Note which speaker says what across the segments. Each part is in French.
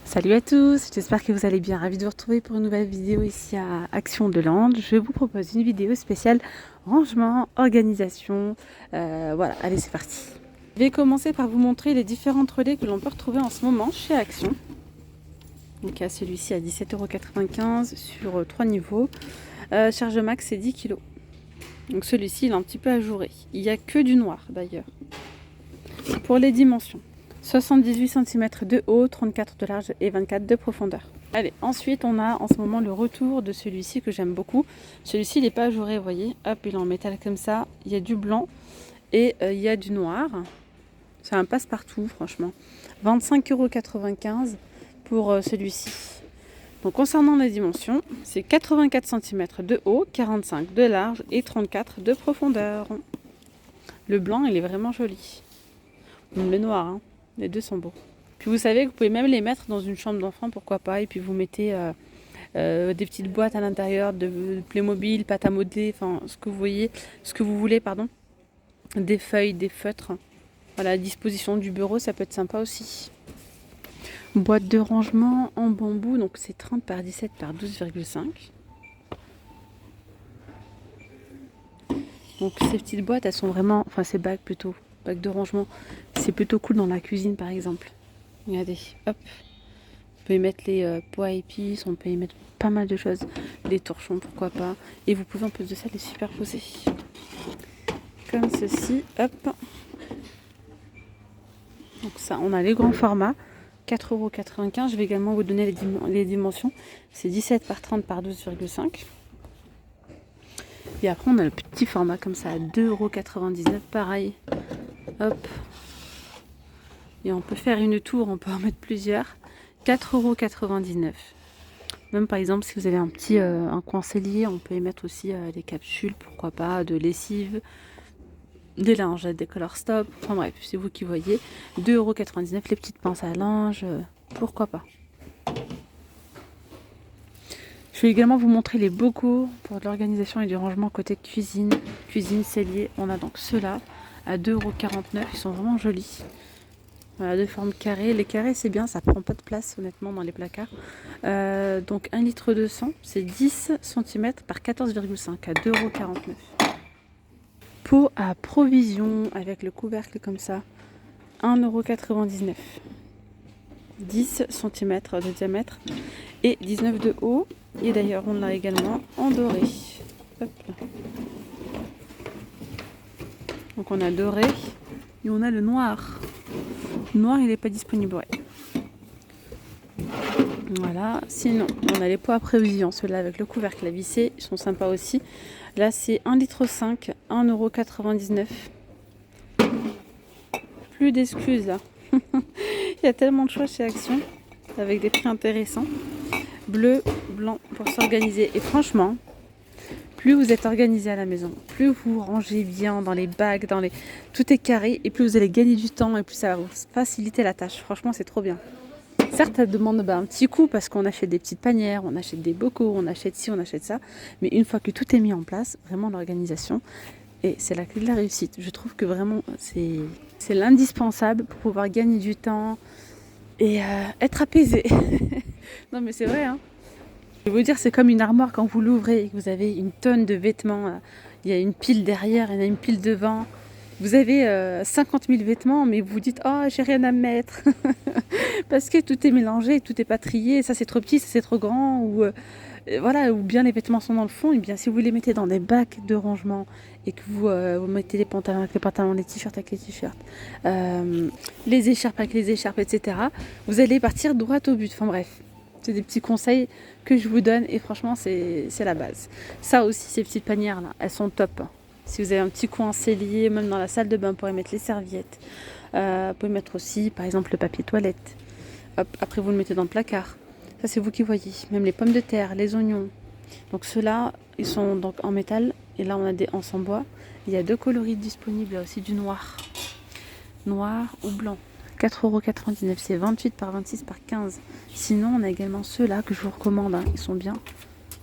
Speaker 1: Salut à tous, j'espère que vous allez bien. Ravi de vous retrouver pour une nouvelle vidéo ici à Action de Land. Je vous propose une vidéo spéciale rangement, organisation. Voilà, allez c'est parti. Je vais commencer par vous montrer les différents relais que l'on peut retrouver en ce moment chez Action. Donc il y a celui-ci à 17,95 € sur 3 niveaux. Charge max c'est 10 kg. Donc celui-ci il est un petit peu ajouré. Il n'y a que du noir d'ailleurs. Pour les dimensions. 78 cm de haut, 34 de large et 24 de profondeur. Allez, ensuite on a en ce moment le retour de celui-ci que j'aime beaucoup. Celui-ci il n'est pas ajouré, vous voyez. Hop, il est en métal comme ça. Il y a du blanc et il y a du noir. C'est un passe-partout franchement. 25,95 € pour celui-ci. Donc concernant les dimensions, c'est 84 cm de haut, 45 de large et 34 de profondeur. Le blanc il est vraiment joli. Le noir, hein. Les deux sont beaux. Puis vous savez que vous pouvez même les mettre dans une chambre d'enfant, pourquoi pas. Et puis vous mettez des petites boîtes à l'intérieur de Playmobil, pâte à modeler, enfin ce que vous voyez, ce que vous voulez, pardon. Des feuilles, des feutres. Voilà, à disposition du bureau, ça peut être sympa aussi. Boîte de rangement en bambou, donc c'est 30 par 17 par 12,5. Donc ces petites boîtes, elles sont vraiment, enfin ces bacs plutôt, bacs de rangement, c'est plutôt cool dans la cuisine par exemple. Regardez, hop. On peut y mettre les pois à épices, on peut y mettre pas mal de choses. Les torchons, pourquoi pas. Et vous pouvez en plus de ça les superposer. Comme ceci, hop. Donc ça, on a les grands formats. 4,95 €. Je vais également vous donner les dimensions. C'est 17 par 30 par 12,5. Et après, on a le petit format comme ça à 2,99 €. Pareil. Hop. Et on peut faire une tour, on peut en mettre plusieurs. 4,99 €. Même par exemple, si vous avez un coin cellier, on peut y mettre aussi des capsules, pourquoi pas, de lessive, des lingettes, des color stop. Enfin bref, c'est vous qui voyez. 2,99 €, les petites pinces à linge, pourquoi pas. Je vais également vous montrer les bocaux pour de l'organisation et du rangement côté cuisine. Cuisine cellier, on a donc ceux-là à 2,49 €. Ils sont vraiment jolis. Voilà, de forme carrée. Les carrés, c'est bien, ça prend pas de place, honnêtement, dans les placards. Donc 1 litre de sang, c'est 10 cm par 14,5 à 2,49 €. Pot à provision avec le couvercle comme ça, 1,99 €. 10 cm de diamètre et 19 de haut. Et d'ailleurs, on l'a également en doré. Hop là. Donc on a le doré et on a le noir. Le noir, il n'est pas disponible, ouais. Voilà, sinon on a les pots à prévision, ceux-là avec le couvercle à visser, ils sont sympas aussi. Là c'est 1,5 litre, 1,99 €. Plus d'excuses là. Il y a tellement de choix chez Action, avec des prix intéressants. Bleu, blanc pour s'organiser. Et franchement, plus vous êtes organisé à la maison, plus vous rangez bien dans les bacs, tout est carré, et plus vous allez gagner du temps, et plus ça va vous faciliter la tâche. Franchement, c'est trop bien. Certes, ça demande un petit coup parce qu'on achète des petites panières, on achète des bocaux, on achète ci, on achète ça. Mais une fois que tout est mis en place, vraiment l'organisation, et c'est la clé de la réussite. Je trouve que vraiment c'est l'indispensable pour pouvoir gagner du temps et être apaisé. Non mais c'est vrai, hein. Je vais vous dire, c'est comme une armoire quand vous l'ouvrez et que vous avez une tonne de vêtements. Il y a une pile derrière, il y en a une pile devant. Vous avez 50 000 vêtements, mais vous vous dites « Oh, j'ai rien à mettre !» Parce que tout est mélangé, tout est pas trié. Ça, c'est trop petit, ça, c'est trop grand. Voilà, ou bien les vêtements sont dans le fond. Et bien, si vous les mettez dans des bacs de rangement et que vous mettez les pantalons avec les pantalons, les t-shirts avec les t-shirts, les écharpes avec les écharpes, etc., vous allez partir droit au but. Enfin bref, c'est des petits conseils que je vous donne et franchement, c'est la base. Ça aussi, ces petites panières-là, elles sont top. Si vous avez un petit coin cellier, même dans la salle de bain, vous pourrez mettre les serviettes. Vous pouvez mettre aussi, par exemple, le papier toilette. Hop, après, vous le mettez dans le placard. Ça, c'est vous qui voyez. Même les pommes de terre, les oignons. Donc, ceux-là, ils sont donc en métal. Et là, on a des anses en bois. Il y a 2 coloris disponibles. Il y a aussi du noir. Noir ou blanc. 4,99 €. C'est 28 par 26 par 15. Sinon, on a également ceux-là que je vous recommande. Hein. Ils sont bien.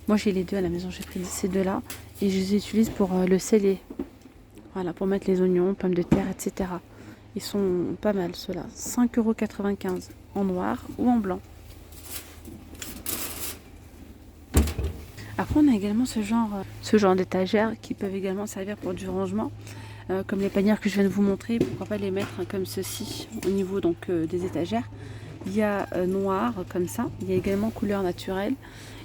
Speaker 1: Moi, j'ai les deux à la maison. J'ai pris ces deux-là. Et je les utilise pour le cellier. Voilà, pour mettre les oignons, pommes de terre, etc. Ils sont pas mal ceux-là. 5,95 € en noir ou en blanc. Après, on a également ce genre d'étagères qui peuvent également servir pour du rangement. Comme les panières que je viens de vous montrer, pourquoi pas les mettre comme ceci au niveau donc des étagères. Il y a noir comme ça, il y a également couleur naturelle.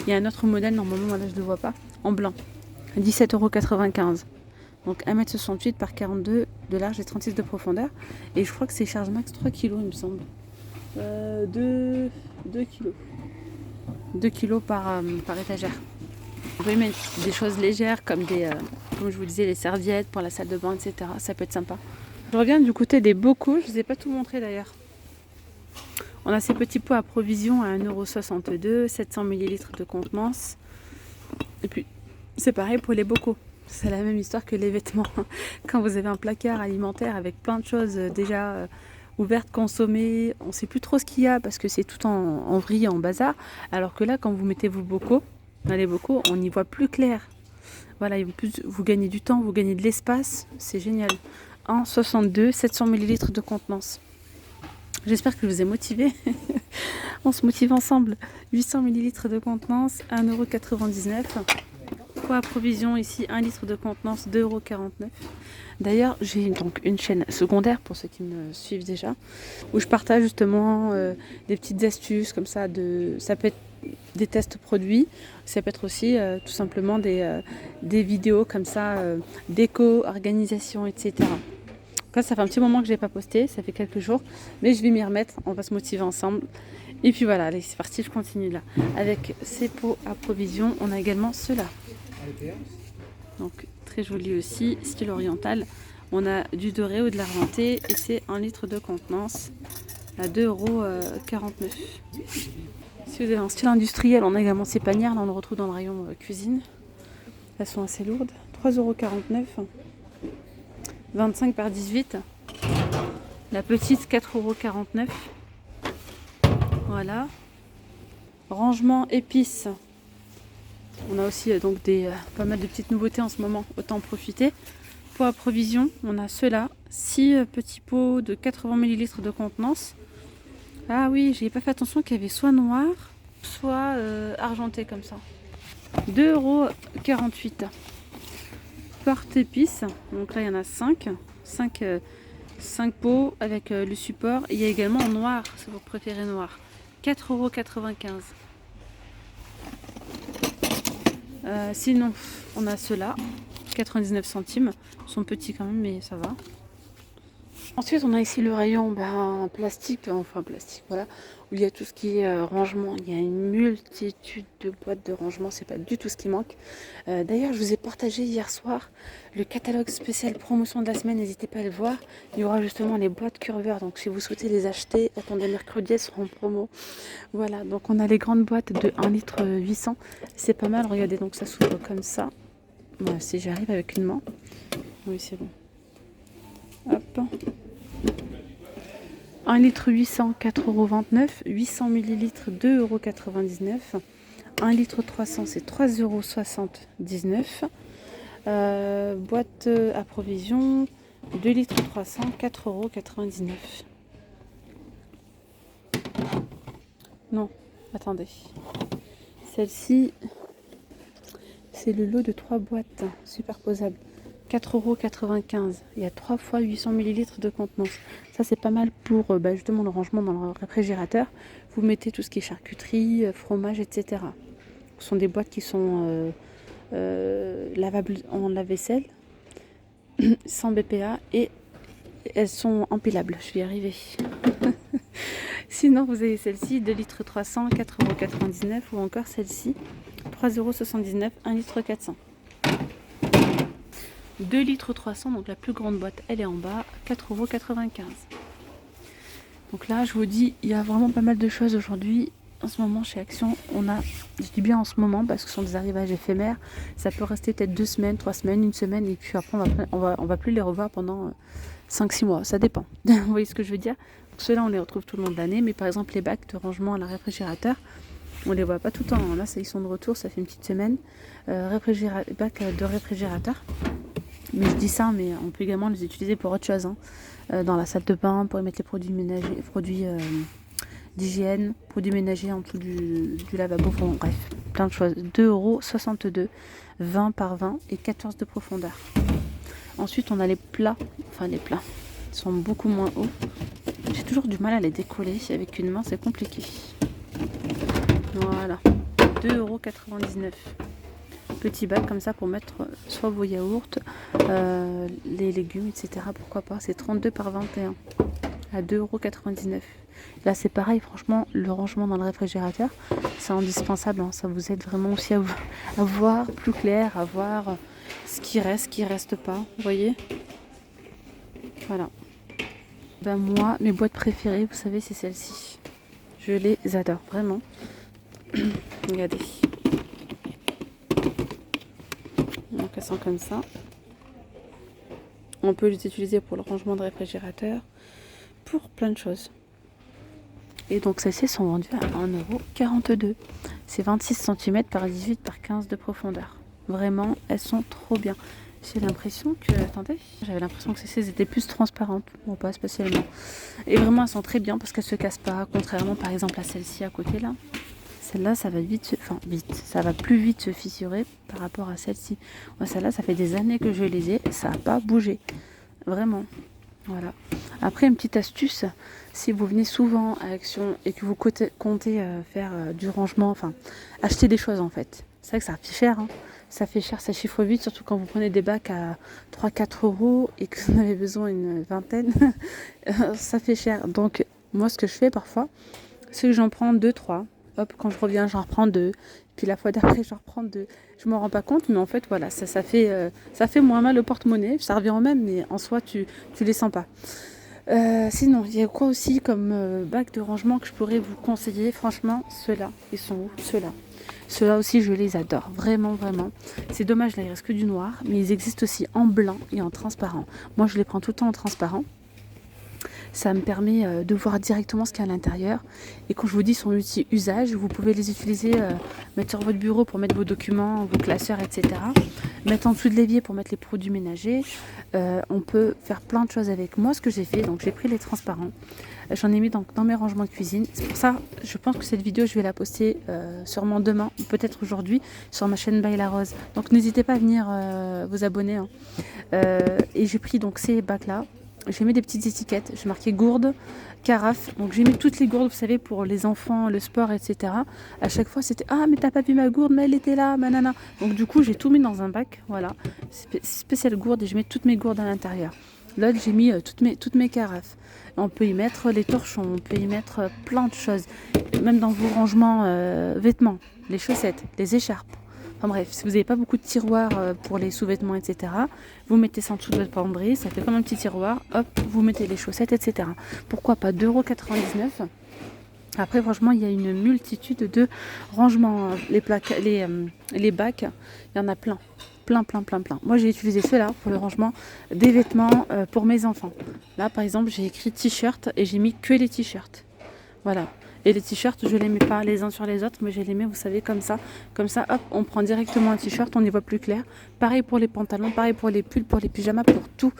Speaker 1: Il y a un autre modèle, normalement là je ne le vois pas, en blanc, 17,95 €. Donc 1,68 m par 42 de large et 36 de profondeur. Et je crois que c'est charge max 3 kg il me semble. 2 kg. 2 kg par étagère. Vous pouvez mettre des choses légères comme comme je vous disais, les serviettes pour la salle de bain, etc. Ça peut être sympa. Je reviens du côté des bocaux, je ne vous ai pas tout montré d'ailleurs. On a ces petits pots à provision à 1,62 €, 700 ml de contenance. Et puis, c'est pareil pour les bocaux. C'est la même histoire que les vêtements. Quand vous avez un placard alimentaire avec plein de choses déjà ouvertes, consommées, on ne sait plus trop ce qu'il y a parce que c'est tout en vrille, en bazar. Alors que là, quand vous mettez vos bocaux, dans les bocaux, on y voit plus clair. Voilà, vous gagnez du temps, vous gagnez de l'espace, c'est génial. 1,62 €, 700 ml de contenance. J'espère que je vous ai motivé. On se motive ensemble. 800 ml de contenance, 1,99 €. Pour la provision ici, 1 litre de contenance, 2,49 €. D'ailleurs, j'ai donc une chaîne secondaire pour ceux qui me suivent déjà, où je partage justement des petites astuces comme ça. Ça peut être des tests produits, ça peut être aussi tout simplement des vidéos comme ça, déco, organisation, etc. Là, ça fait un petit moment que je n'ai pas posté, ça fait quelques jours, mais je vais m'y remettre, on va se motiver ensemble. Et puis voilà, allez, c'est parti, je continue là. Avec ces pots à provision, on a également ceux-là. Donc très joli aussi, style oriental. On a du doré ou de l'argenté et c'est 1 litre de contenance à 2,49 €. Si vous avez un style industriel, on a également ces panières, là on le retrouve dans le rayon cuisine. Elles sont assez lourdes, 3,49 €. 25 par 18. La petite 4,49 €. Voilà. Rangement épices. On a aussi donc pas mal de petites nouveautés en ce moment, autant en profiter. Pour la provision, on a ceux-là, 6 petits pots de 80 ml de contenance. Ah oui, j'ai pas fait attention qu'il y avait soit noir, soit argenté comme ça. 2,48 €. Porte-épices, donc là il y en a 5 pots avec le support. Il y a également en noir, si vous préférez noir, 4,95 €. Sinon, on a ceux-là, 99 centimes. Ils sont petits quand même, mais ça va. Ensuite, on a ici le rayon plastique, voilà, où il y a tout ce qui est rangement. Il y a une multitude de boîtes de rangement, c'est pas du tout ce qui manque. D'ailleurs, je vous ai partagé hier soir le catalogue spécial promotion de la semaine, n'hésitez pas à le voir. Il y aura justement les boîtes Curver, donc si vous souhaitez les acheter, attendez mercredi, elles seront en promo. Voilà, donc on a les grandes boîtes de 1 litre 800, c'est pas mal, regardez, donc ça s'ouvre comme ça. Voilà, si j'arrive avec une main. Oui, c'est bon. Hop. 1 litre 800, 4,29 €. 800 ml, 2,99 €. 1 litre 300, c'est 3,79 €. Boîte à provision, 2 litres 300, 4,99 €. Non, attendez. Celle-ci, c'est le lot de 3 boîtes superposables. 4,95 €. Il y a 3 fois 800 ml de contenance. Ça, c'est pas mal pour justement le rangement dans le réfrigérateur. Vous mettez tout ce qui est charcuterie, fromage, etc. Ce sont des boîtes qui sont lavables en lave-vaisselle, sans BPA, et elles sont empilables. Je vais y arriver. Sinon, vous avez celle-ci, 2 litres 300, 4,99 €, ou encore celle-ci, 3,79 €, 1 litre 400. 2 litres 300, donc la plus grande boîte, elle est en bas, 4,95 €. Donc là, je vous dis, il y a vraiment pas mal de choses aujourd'hui. En ce moment, chez Action, on a, je dis bien en ce moment, parce que ce sont des arrivages éphémères. Ça peut rester peut-être 2 semaines, 3 semaines, 1 semaine, et puis après, on va plus les revoir pendant 5-6 mois. Ça dépend. Vous voyez ce que je veux dire? Ceux-là, on les retrouve tout le long de l'année, mais par exemple, les bacs de rangement à la réfrigérateur, on les voit pas tout le temps. Là, ils sont de retour, ça fait une petite semaine. Bac de réfrigérateur. Mais je dis ça, mais on peut également les utiliser pour autre chose, hein. Dans la salle de bain, pour y mettre les produits ménagers, d'hygiène, produits ménagers en dessous du lavabo, bon, bref, plein de choses. 2,62 €, 20 par 20 et 14 de profondeur. Ensuite, on a les plats, ils sont beaucoup moins hauts. J'ai toujours du mal à les décoller, avec une main c'est compliqué. Voilà, 2,99 €. Petit bac comme ça pour mettre soit vos yaourts, les légumes, etc. Pourquoi pas, c'est 32 par 21 à 2,99 €. Là c'est pareil, franchement, le rangement dans le réfrigérateur, c'est indispensable, hein. Ça vous aide vraiment aussi à voir plus clair, à voir ce qui reste pas, vous voyez. Voilà. Ben moi, mes boîtes préférées, vous savez, c'est celle-ci. Je les adore, vraiment. Regardez. Donc elles sont comme ça. On peut les utiliser pour le rangement de réfrigérateur, pour plein de choses. Et donc celles-ci sont vendues à 1,42 €. C'est 26 cm par 18 par 15 de profondeur. Vraiment, elles sont trop bien. J'ai l'impression que... Attendez, j'avais l'impression que celles-ci étaient plus transparentes. Bon, pas spécialement. Et vraiment, elles sont très bien parce qu'elles se cassent pas. Contrairement par exemple à celle-ci à côté là. Celle-là, ça va ça va plus vite se fissurer par rapport à celle-ci. Moi, celle-là, ça fait des années que je les ai. Ça n'a pas bougé. Vraiment. Voilà. Après, une petite astuce, si vous venez souvent à Action et que vous comptez faire du rangement, acheter des choses en fait. C'est vrai que ça fait cher, hein. Ça fait cher, ça chiffre vite, surtout quand vous prenez des bacs à 3-4 € et que vous en avez besoin une vingtaine. Ça fait cher. Donc, moi, ce que je fais parfois, c'est que j'en prends 2-3. Hop, quand je reviens, j'en reprends 2. Puis la fois d'après, j'en reprends 2. Je m'en rends pas compte, mais en fait, voilà, ça fait moins mal au porte-monnaie. Ça revient au même, mais en soi, tu les sens pas. Sinon, il y a quoi aussi comme bac de rangement que je pourrais vous conseiller? Franchement, ceux-là, ils sont où? Ceux-là aussi, je les adore. Vraiment, vraiment. C'est dommage, là, il reste que du noir. Mais ils existent aussi en blanc et en transparent. Moi, je les prends tout le temps en transparent. Ça me permet de voir directement ce qu'il y a à l'intérieur. Et quand je vous dis son usage, vous pouvez les utiliser, mettre sur votre bureau pour mettre vos documents, vos classeurs, etc. Mettre en dessous de l'évier pour mettre les produits ménagers. On peut faire plein de choses avec. Moi, ce que j'ai fait, donc j'ai pris les transparents. J'en ai mis donc dans mes rangements de cuisine. C'est pour ça, je pense que cette vidéo, je vais la poster sûrement demain, ou peut-être aujourd'hui, sur ma chaîne By La Rose. Donc n'hésitez pas à venir vous abonner, hein. Et j'ai pris donc ces bacs-là. J'ai mis des petites étiquettes, j'ai marqué gourde, carafe, donc j'ai mis toutes les gourdes, vous savez, pour les enfants, le sport, etc. À chaque fois c'était « Ah, mais t'as pas vu ma gourde, mais elle était là, manana ». Donc du coup, j'ai tout mis dans un bac, voilà, spécial gourde, et je mets toutes mes gourdes à l'intérieur. Là, j'ai mis toutes mes carafes. On peut y mettre les torchons, on peut y mettre plein de choses, même dans vos rangements vêtements, les chaussettes, les écharpes. Enfin bref, si vous n'avez pas beaucoup de tiroirs pour les sous-vêtements, etc., vous mettez ça en dessous de votre penderie, ça fait comme un petit tiroir, hop, vous mettez les chaussettes, etc. Pourquoi pas 2,99 €. Après, franchement, il y a une multitude de rangements. Les bacs, il y en a plein. Plein. Moi, j'ai utilisé ceux-là pour le rangement des vêtements pour mes enfants. Là, par exemple, j'ai écrit t-shirt et j'ai mis que les t-shirts. Voilà. Et les t-shirts, je les mets pas les uns sur les autres, mais je les mets, vous savez, comme ça. Comme ça, hop, on prend directement un t-shirt, on y voit plus clair. Pareil pour les pantalons, pareil pour les pulls, pour les pyjamas, pour tout.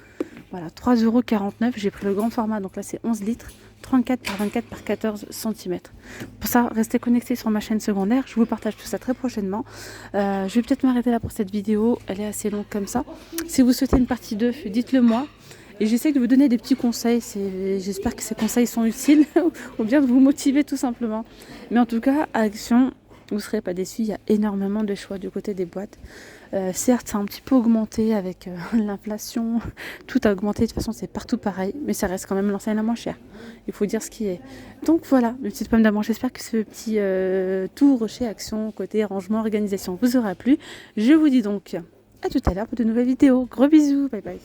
Speaker 1: Voilà, 3,49 €. J'ai pris le grand format, donc là c'est 11 litres, 34 par 24 par 14 cm. Pour ça, restez connectés sur ma chaîne secondaire. Je vous partage tout ça très prochainement. Je vais peut-être m'arrêter là pour cette vidéo. Elle est assez longue comme ça. Si vous souhaitez une partie 2, dites-le moi. Et j'essaie de vous donner des petits conseils. J'espère que ces conseils sont utiles ou bien de vous motiver tout simplement. Mais en tout cas, à Action, vous ne serez pas déçus. Il y a énormément de choix du côté des boîtes. Certes, ça a un petit peu augmenté avec l'inflation. Tout a augmenté. De toute façon, c'est partout pareil. Mais ça reste quand même l'enseigne la moins chère. Il faut dire ce qui est. Donc voilà, mes petites pommes d'amour. J'espère que ce petit tour chez Action, côté rangement, organisation, vous aura plu. Je vous dis donc à tout à l'heure pour de nouvelles vidéos. Gros bisous. Bye bye.